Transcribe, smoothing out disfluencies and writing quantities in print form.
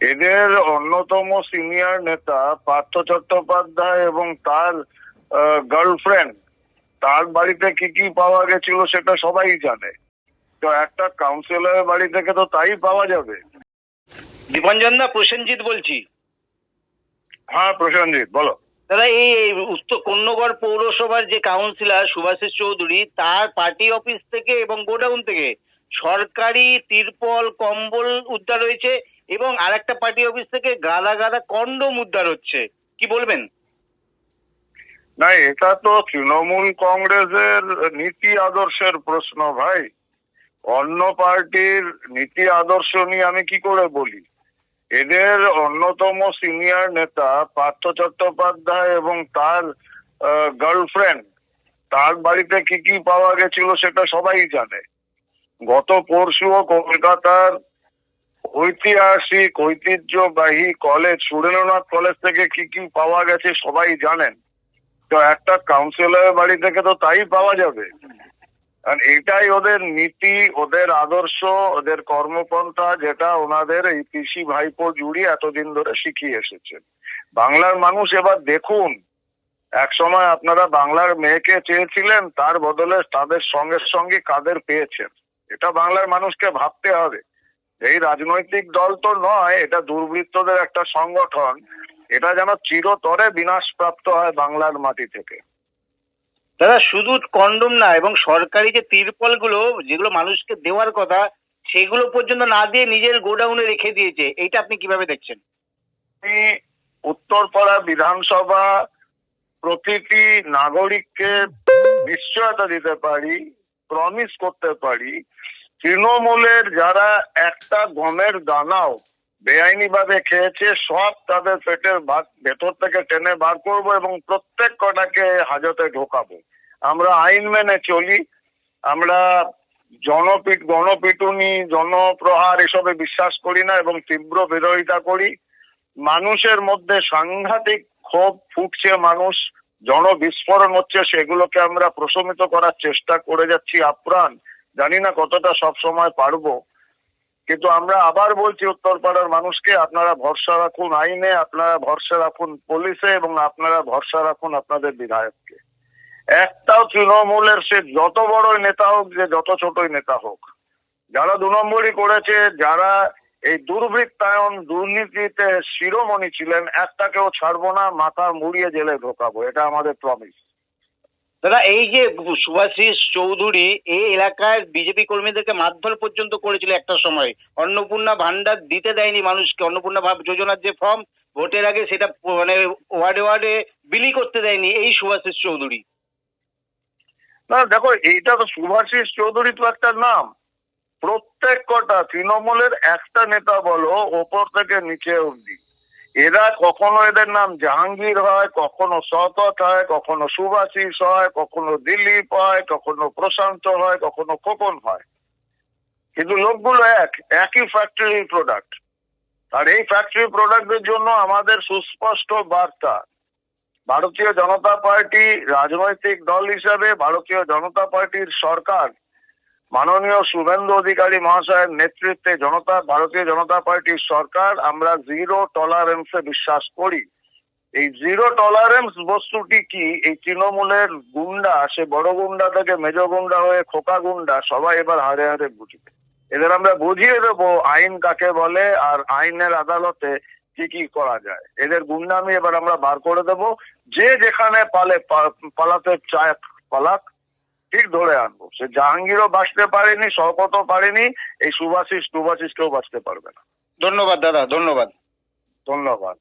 এদের অন্যতম সিনিয়র নেতা পার্থ চট্টোপাধ্যায় এবং তার গার্লফ্রেন্ড, তার বাড়িতে কি কি পাওয়া গেছিল সেটা সবাই জানে। তো একটা কাউন্সিলরের বাড়ি থেকে তো তাই পাওয়া যাবে। দীপঞ্জন দা, প্রসেনজিৎ বলছি। হ্যাঁ প্রসেনজিৎ, বলো। দাদা, এই উত্তর কন্যগড় পৌরসভার যে কাউন্সিলর শুভাশিস চৌধুরী, তার পার্টি অফিস থেকে এবং গোডাউন থেকে সরকারি তিরপল, কম্বল উদ্ধার হয়েছে এবং আরেকটা পার্টি অফিস থেকে গাদা গাদা কন্ডোম উদ্ধার হচ্ছে। কি বলবেন? না, এটা তো তৃণমূল কংগ্রেসের নীতি আদর্শের প্রশ্ন ভাই। অন্য পার্টির নীতি আদর্শ নিয়ে আমি কি করে বলি? এদের অন্যতম সিনিয়র নেতা পার্থ চট্টোপাধ্যায় এবং তার গার্লফ্রেন্ড, তার বাড়িতে কি কি পাওয়া গেছিল সেটা সবাই জানে। গত পরশুও কলকাতার ঐতিহ্যবাহী কলেজ সুরেন্দ্রনাথ কলেজ থেকে কি কি পাওয়া গেছে সবাই জানেন। তো একটা কাউন্সিলরের বাড়ি থেকে তো তাই পাওয়া যাবে। আর এটাই ওদের নীতি, ওদের আদর্শ, ওদের কর্মপন্থা, যেটা ওনাদের এই পিসি ভাইপো জুড়ি এতদিন ধরে শিখিয়ে এসেছেন। বাংলার মানুষ এবার দেখুন, এক সময় আপনারা বাংলার মেয়েকে চেয়েছিলেন, তার বদলে তাদের সঙ্গে সঙ্গে কাদের পেয়েছেন। এটা বাংলার মানুষকে ভাবতে হবে। এই রাজনৈতিক দল তো নয়, এটা দুর্বৃত্তদের একটা সংগঠন। এটা যেন চিরতরে বিনাশপ্রাপ্ত হয় বাংলার মাটি থেকে। দাদা, শুধু কন্ডোম না, এবং সরকারি যে তিরপল গুলো যেগুলো মানুষকে দেওয়ার কথা সেগুলো পর্যন্ত না দিয়ে নিজের গোডাউনে রেখে দিয়েছে। এইটা আপনি কিভাবে দেখছেন? আমি উত্তরপাড়া বিধানসভা প্রতিটি নাগরিককে নিশ্চয়তা দিতে পারি, প্রমিস করতে পারি, তৃণমূলের যারা একটা গমের দানাও বেআইনি ভাবে খেয়েছে সব তাদের পেটের ভেতর থেকে টেনে বার করব এবং প্রত্যেক কটাকে হাজতে ঢোকাবো। আমরা আইন মেনে চলি। আমরা গণপিটুনি, জনপ্রহার এসবে বিশ্বাস করি না এবং তীব্র বিরোধিতা করি। মানুষের মধ্যে সাংঘাতিক ক্ষোভ ফুটছে, মানুষ জনবিস্ফোরণ হচ্ছে, সেগুলোকে আমরা প্রশমিত করার চেষ্টা করে যাচ্ছি আপ্রাণ। জানি না কতটা সব সময় পারবো, কিন্তু আমরা আবার বলছি উত্তরপাড়ার মানুষকে, আপনারা ভরসা রাখুন আইনে, আপনারা ভরসা রাখুন পুলিশে এবং আপনারা ভরসা রাখুন আপনাদের বিধায়ককে। একটাও তৃণমূলের সে যত বড় নেতা হোক, যে যত ছোটই নেতা হোক, যারা 2 নম্বরই করেছে, যারা এই দুর্বৃত্তায়ন দুর্নীতিতে শিরোমণি ছিলেন, একটাকেও ছাড়বো না, মাথা মুড়িয়ে জেলে ঢোকাবো। এটা আমাদের প্রমিস। দাদা, এই যে শুভাশিস চৌধুরী এই এলাকার বিজেপি কর্মীদেরকে মারধর পর্যন্ত করেছিল একটা সময়, অন্নপূর্ণা ভান্ডার দিতে দেয়নি মানুষকে, অন্নপূর্ণা যোজনার যে ফর্ম ভোটের আগে সেটা মানে ওয়ার্ডে ওয়ার্ডে বিলি করতে দেয়নি এই শুভাশিস চৌধুরী। না দেখো, এইটা তো শুভাশিস চৌধুরী তো একটা নাম। প্রত্যেক কটা তৃণমূলের একটা নেতা বলো ওপর থেকে নিচে অব্দি, এরা কখনো এদের নাম জাহাঙ্গীর হয়, কখনো শওকত হয়, কখনো শুভাশিস হয়, কখনো দিলীপ হয়, কখনো প্রশান্ত হয়, কখনো খোকন হয়, কিন্তু লোকগুলো একই ফ্যাক্টরির প্রোডাক্ট। আর এই ফ্যাক্টরি প্রোডাক্টের জন্য আমাদের সুস্পষ্ট বার্তা, ভারতীয় জনতা পার্টি রাজনৈতিক দল হিসাবে, ভারতীয় জনতা পার্টির সরকার, মাননীয় শুভেন্দু অধিকারী মহাশয়ের নেতৃত্বে ভারতীয় জনতা পার্টির সরকার, আমরা জিরো টলারেন্সে বিশ্বাস করি। এই জিরো টলারেন্স বস্তুটি কি, এই তৃণমূলের গুন্ডা, সে বড় গুন্ডা থেকে মেজ গুন্ডা হয়ে খোকা গুন্ডা, সবাই এবার হারে হারে বুঝবে। এদের আমরা বুঝিয়ে দেবো আইন কাকে বলে আর আইনের আদালতে কি কি করা যায়। এদের গুন্ডামি এবার আমরা বার করে দেব। যে যেখানে পালাতে চায় পালাক, ঠিক ধরে আনবো। সে জাহাঙ্গীরও বাঁচতে পারেনি, শওকতও পারেনি, এই শুভাশিসকেও বাঁচতে পারবে না। ধন্যবাদ দাদা, ধন্যবাদ। ধন্যবাদ।